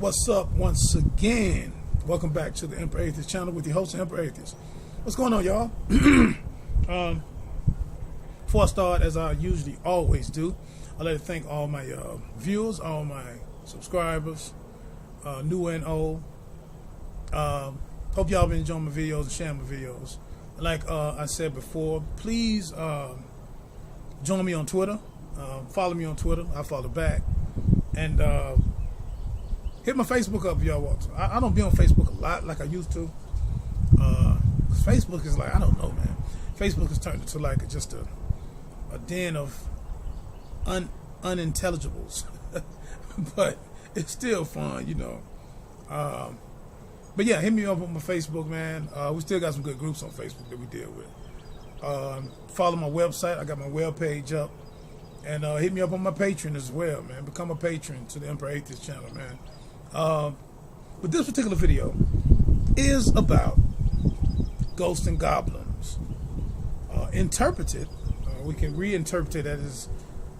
What's up once again? Welcome back to the Emperor Atheist channel with your host, Emperor Atheist. What's going on, y'all? Before I start, as I usually always do, I'd like to thank all my viewers, all my subscribers, new and old. Hope y'all been enjoying my videos and sharing my videos. Like I said before, please join me on Twitter. Follow me on Twitter. I follow back. And hit my Facebook up if y'all want to. I don't be on Facebook a lot like I used to. Facebook is like, I don't know, man. Facebook has turned into like just a den of unintelligibles. But it's still fun, you know. But yeah, hit me up on my Facebook, man. We still got some good groups on Facebook that we deal with. Follow my website. I got my web page up. And hit me up on my Patreon as well, man. Become a patron to the Emperor Atheist channel, man. But this particular video is about ghosts and goblins. Interpreted, we can reinterpret it as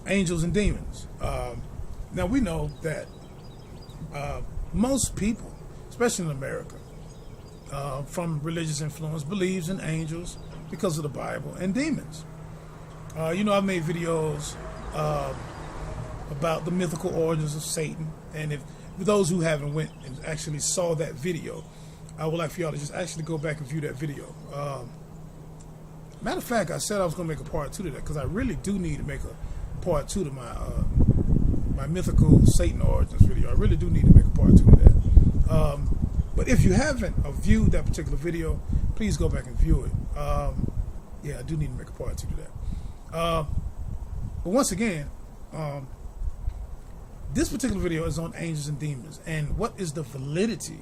angels and demons. Now we know that most people, especially in America, from religious influence, believes in angels because of the Bible and demons. You know, I've made videos about the mythical origins of Satan, and if for those who haven't went and actually saw that video, I would like for y'all to just actually go back and view that video. Matter of fact, I said I was going to make a part 2 to that because I really do need to make a part 2 to my my mythical Satan origins video. I really do need to make a part 2 to that. But if you haven't viewed that particular video, please go back and view it. Yeah, I do need to make a part 2 to that. But once again, this particular video is on angels and demons. And what is the validity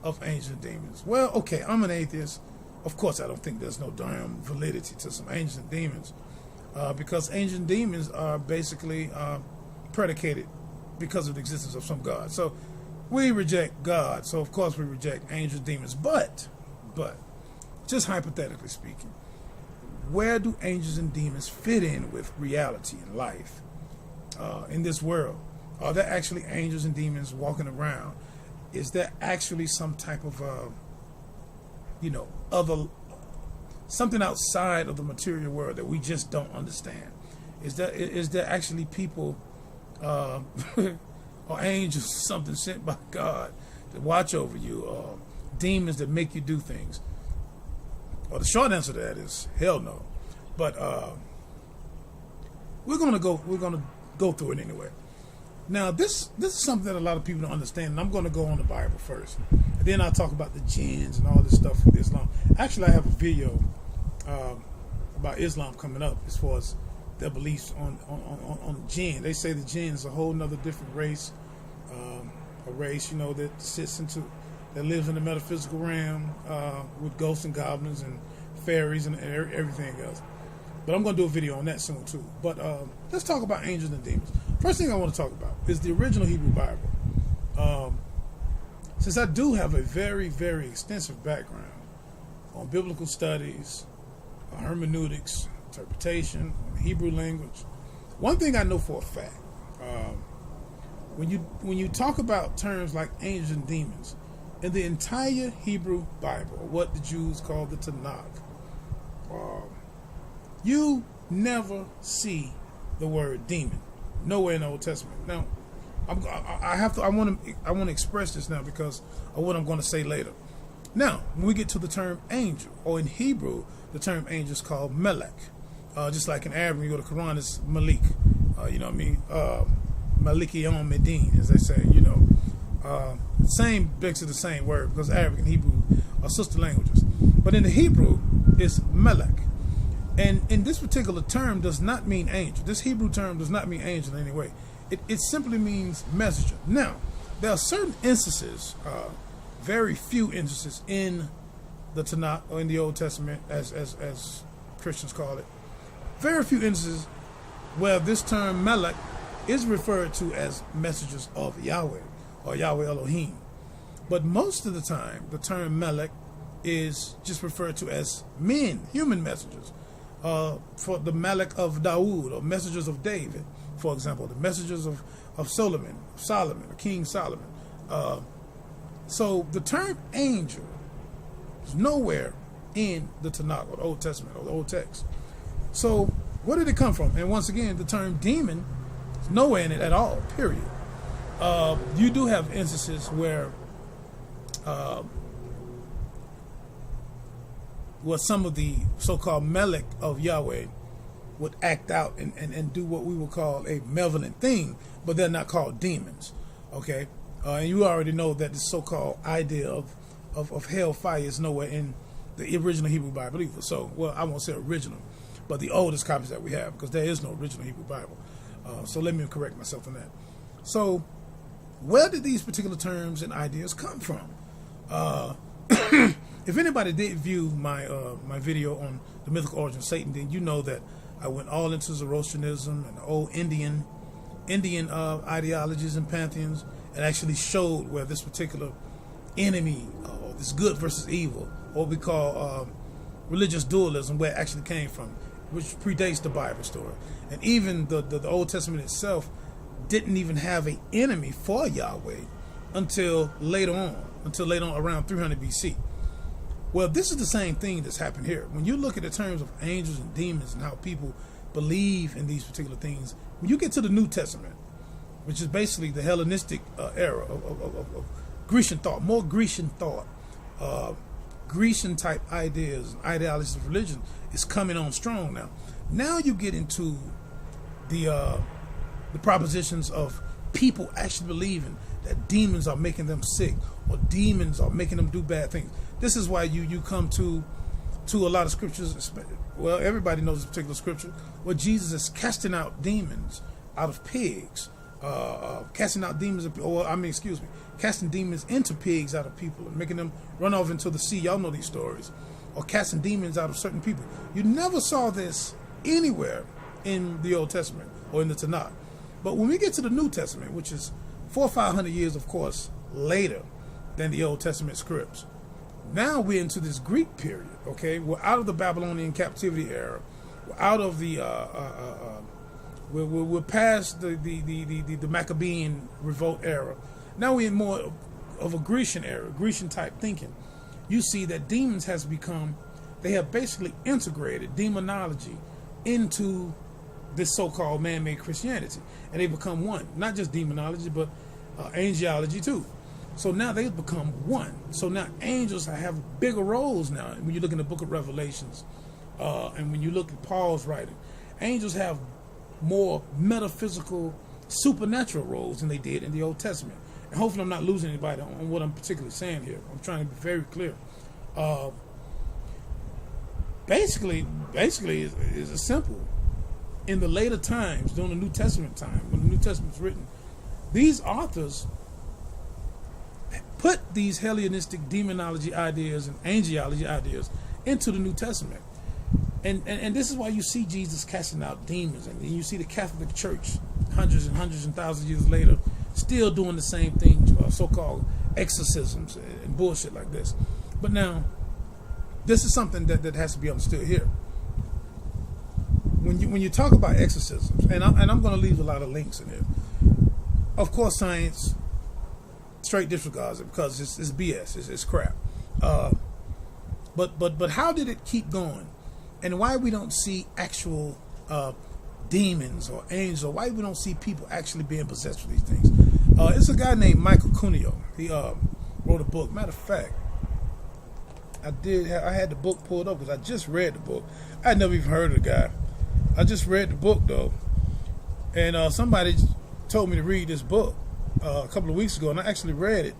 of angels and demons? Well, okay, I'm an atheist. Of course, I don't think there's no damn validity to some angels and demons. Because angels and demons are basically predicated because of the existence of some God. So we reject God. So of course we reject angels and demons. But, just hypothetically speaking, where do angels and demons fit in with reality and life in this world? Are there actually angels and demons walking around? Is there actually some type of, you know, something outside of the material world that we just don't understand? Is there actually people or angels, something sent by God to watch over you, or demons that make you do things? Well, the short answer to that is hell no. But we're gonna go through it anyway. Now, this is something that a lot of people don't understand, and I'm going to go on the Bible first, and then I'll talk about the jinns and all this stuff with Islam. Actually, I have a video about Islam coming up as far as their beliefs on jinn. They say the jinn is a whole nother different race, a race, you know, that lives in the metaphysical realm with ghosts and goblins and fairies and everything else. But I'm going to do a video on that soon too. But let's talk about angels and demons. First thing I want to talk about is the original Hebrew Bible. Since I do have a very, very extensive background on biblical studies, hermeneutics, interpretation, on the Hebrew language, one thing I know for a fact, when you talk about terms like angels and demons, in the entire Hebrew Bible, or what the Jews call the Tanakh, you never see the word demon nowhere in the Old Testament. Now, I want to express this now because of what I'm going to say later. Now, when we get to the term angel, or in Hebrew, the term angel is called melech. Just like in Arabic, you go to Quran, it's malik. You know what I mean? Maliki yom medin, as they say. You know, same to the same word because Arabic and Hebrew are sister languages. But in the Hebrew, it's melech. And in this particular term does not mean angel. This Hebrew term does not mean angel in any way. It simply means messenger. Now, there are certain instances, very few instances in the Tanakh or in the Old Testament, as Christians call it, very few instances where this term melech is referred to as messengers of Yahweh or Yahweh Elohim. But most of the time, the term melech is just referred to as men, human messengers. For the Melech of Dawood, or messengers of David, for example, the messengers of Solomon, King Solomon. So the term angel is nowhere in the Tanakh or the Old Testament or the Old Text. So where did it come from? And once again, the term demon is nowhere in it at all, period. You do have instances where some of the so-called melech of Yahweh would act out and do what we would call a malevolent thing, but they're not called demons. Okay? And you already know that the so-called idea of hellfire is nowhere in the original Hebrew Bible either. So, well, I won't say original, but the oldest copies that we have, because there is no original Hebrew Bible. So let me correct myself on that. So where did these particular terms and ideas come from? If anybody did view my my video on the mythical origin of Satan, then you know that I went all into Zoroastrianism and the old Indian ideologies and pantheons, and actually showed where this particular enemy, this good versus evil, what we call religious dualism, where it actually came from, which predates the Bible story. And even the Old Testament itself didn't even have an enemy for Yahweh until later on around 300 BC. Well, this is the same thing that's happened here. When you look at the terms of angels and demons and how people believe in these particular things, when you get to the New Testament, which is basically the Hellenistic era of Grecian thought, more Grecian thought, Grecian type ideas and ideologies of religion is coming on strong now. Now you get into the propositions of people actually believing that demons are making them sick or demons are making them do bad things. This is why you come to a lot of scriptures. Well, everybody knows this particular scripture where Jesus is casting out demons out of pigs, casting demons into pigs out of people and making them run off into the sea. Y'all know these stories. Or casting demons out of certain people. You never saw this anywhere in the Old Testament or in the Tanakh. But when we get to the New Testament, which is 400 or 500 years, of course, later than the Old Testament scripts, now we're into this Greek period. Okay, we're out of the Babylonian captivity era. We're out of the we're past the Maccabean revolt era. Now we're in more of a Grecian era, Grecian type thinking. You see that demons they have basically integrated demonology into this so-called man-made Christianity, and they become one. Not just demonology, but angelology too. So now they've become one. So now angels have bigger roles now. When you look in the book of Revelations, and when you look at Paul's writing, angels have more metaphysical, supernatural roles than they did in the Old Testament. And hopefully I'm not losing anybody on what I'm particularly saying here. I'm trying to be very clear. Basically it's simple. In the later times, during the New Testament time, when the New Testament was written, these authors put these Hellenistic demonology ideas and angelology ideas into the New Testament. And this is why you see Jesus casting out demons, and you see the Catholic Church hundreds and thousands of years later still doing the same thing, so-called exorcisms and bullshit like this. But now, this is something that has to be understood here. When you talk about exorcisms, and I'm going to leave a lot of links in here. Of course, science straight disregards it because it's BS, it's crap. But how did it keep going, and why we don't see actual demons or angels, or why we don't see people actually being possessed with these things? It's a guy named Michael Cuneo. He wrote a book. Matter of fact, I had the book pulled up because I just read the book. I'd never even heard of the guy. I just read the book though, and somebody told me to read this book a couple of weeks ago, and I actually read it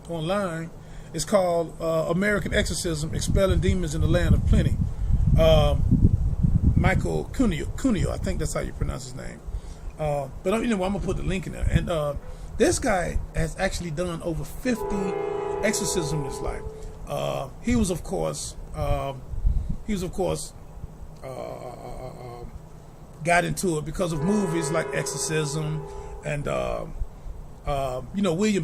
online. It's called American Exorcism: Expelling Demons in the Land of Plenty. Michael Cuneo, I think that's how you pronounce his name. But I'm gonna put the link in there. And this guy has actually done over 50 exorcisms in his life. He was of course got into it because of movies like Exorcism and William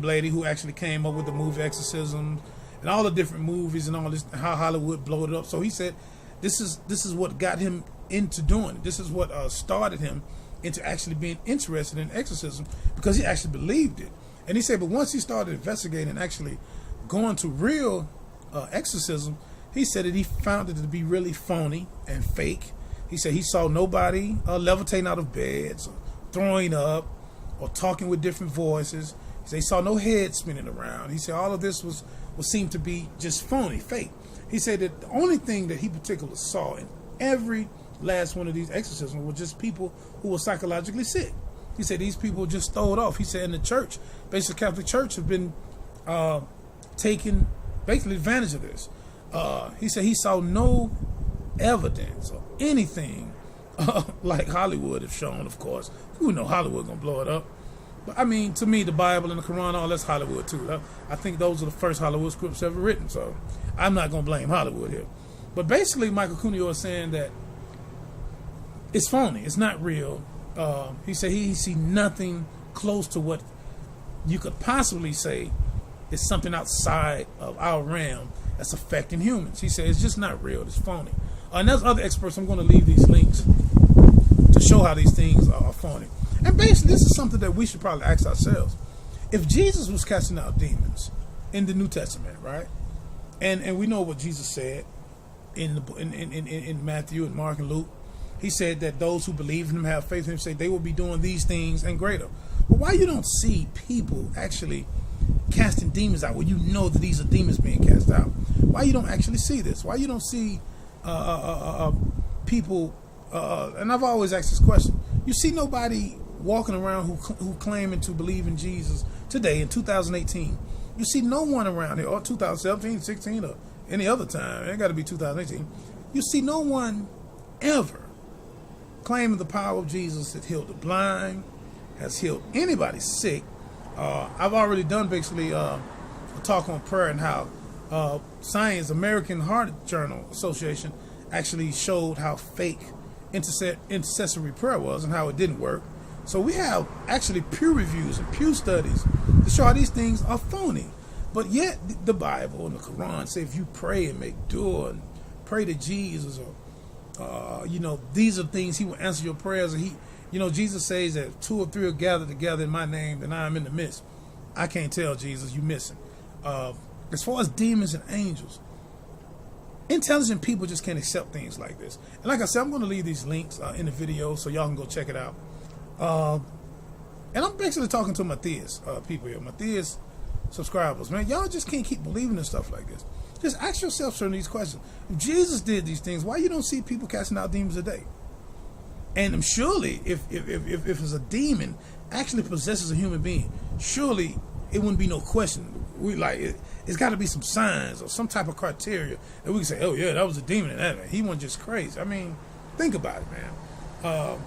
Blady, who actually came up with the movie Exorcism and all the different movies and all this, how Hollywood blew it up. So he said this is what got him into doing it. This is what started him into actually being interested in exorcism, because he actually believed it. And he said, but once he started investigating and actually going to real exorcism, he said that he found it to be really phony and fake. He said he saw nobody levitating out of beds, or throwing up, or talking with different voices. He said he saw no head spinning around. He said all of this was seemed to be just phony, fake. He said that the only thing that he particularly saw in every last one of these exorcisms were just people who were psychologically sick. He said these people just stole off. He said in the church, basically Catholic Church, have been taking basically advantage of this. He said he saw no evidence or anything like Hollywood have shown, of course. We know Hollywood gonna blow it up. But I mean, to me, the Bible and the Quran, all that's Hollywood too. I think those are the first Hollywood scripts ever written, so I'm not gonna blame Hollywood here. But basically, Michael Cuneo is saying that it's phony, it's not real. He said he see nothing close to what you could possibly say is something outside of our realm that's affecting humans. He said it's just not real, it's phony. And there's other experts. I'm going to leave these links to show how these things are phony. And basically, this is something that we should probably ask ourselves. If Jesus was casting out demons in the New Testament, right? And we know what Jesus said in Matthew and Mark and Luke. He said that those who believe in him, have faith in him, say they will be doing these things and greater. But why you don't see people actually casting demons out when you know that these are demons being cast out? Why you don't actually see this? Why you don't see people, and I've always asked this question, you see nobody walking around who claiming to believe in Jesus today in 2018. You see no one around here, or 2017, 16, or any other time. It got to be 2018. You see no one ever claiming the power of Jesus that healed the blind, has healed anybody sick. I've already done basically a talk on prayer and how Science, American Heart Journal Association, actually showed how fake intercessory prayer was and how it didn't work. So we have actually peer reviews and pew studies to show how these things are phony. But yet the Bible and the Quran say if you pray and make dua and pray to Jesus, or these are things he will answer your prayers. And Jesus says that 2 or 3 are gathered together in my name, then I am in the midst. I can't tell, Jesus, you missing. As far as demons and angels, intelligent people just can't accept things like this. And like I said, I'm going to leave these links in the video so y'all can go check it out. And I'm basically talking to my theist people here, my theist subscribers. Man, y'all just can't keep believing in stuff like this. Just ask yourself some of these questions. If Jesus did these things, why you don't see people casting out demons today? And surely, if it's a demon actually possesses a human being, surely it wouldn't be no question. It's got to be some signs or some type of criteria that we can say, oh yeah, that was a demon and that man, he wasn't just crazy. I mean, think about it, man.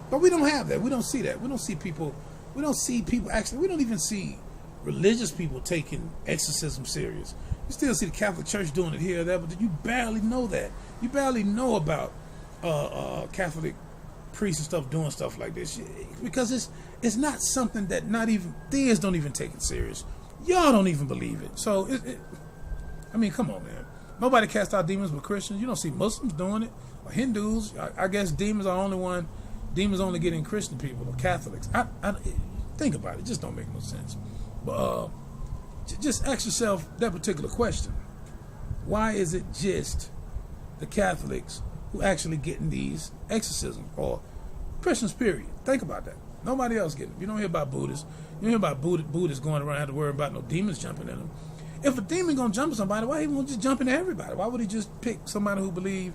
But we don't have that. We don't see that. We don't see people. We don't see people actually. We don't even see religious people taking exorcism serious. You still see the Catholic Church doing it here or there, but you barely know that. You barely know about Catholic priests and stuff doing stuff like this because it's not something that not even theists don't even take it serious. Y'all don't even believe it. So I mean, come on, man. Nobody casts out demons but Christians. You don't see Muslims doing it or Hindus. I guess demons only get in Christian people or Catholics. I think about it. It just don't make no sense. But just ask yourself that particular question. Why is it just the Catholics who actually getting these exorcisms, or Christians, period? Think about that. Nobody else getting them. You don't hear about Buddhists. You don't hear about Buddhists going around have to worry about no demons jumping in them. If a demon gonna jump at somebody, why he won't just jump into everybody? Why would he just pick somebody who believe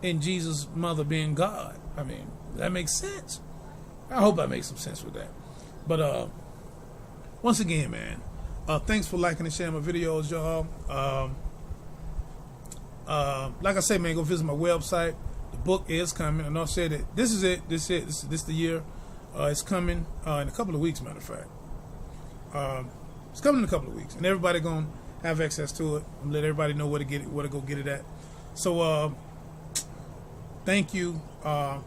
in Jesus' mother being God? I mean, that makes sense. I hope that makes some sense with that. But once again, man, thanks for liking and sharing my videos, y'all. Like I say, man, go visit my website. The book is coming. And I'll say that this is it. This is the year. It's coming in a couple of weeks, matter of fact. It's coming in a couple of weeks, and everybody gonna have access to it. I'm gonna let everybody know where to go get it at. So thank you for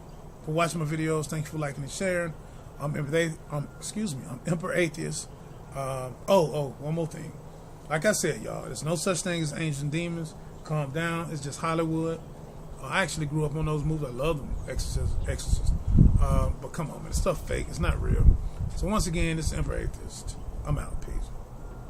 watching my videos. Thank you for liking and sharing. I'm Emperor Atheist. One more thing. Like I said, y'all, there's no such thing as angels and demons. Calm down. It's just Hollywood. I actually grew up on those movies. I love them. Exorcist. But come on, man. It's stuff fake. It's not real. So once again, this is Emperor Atheist.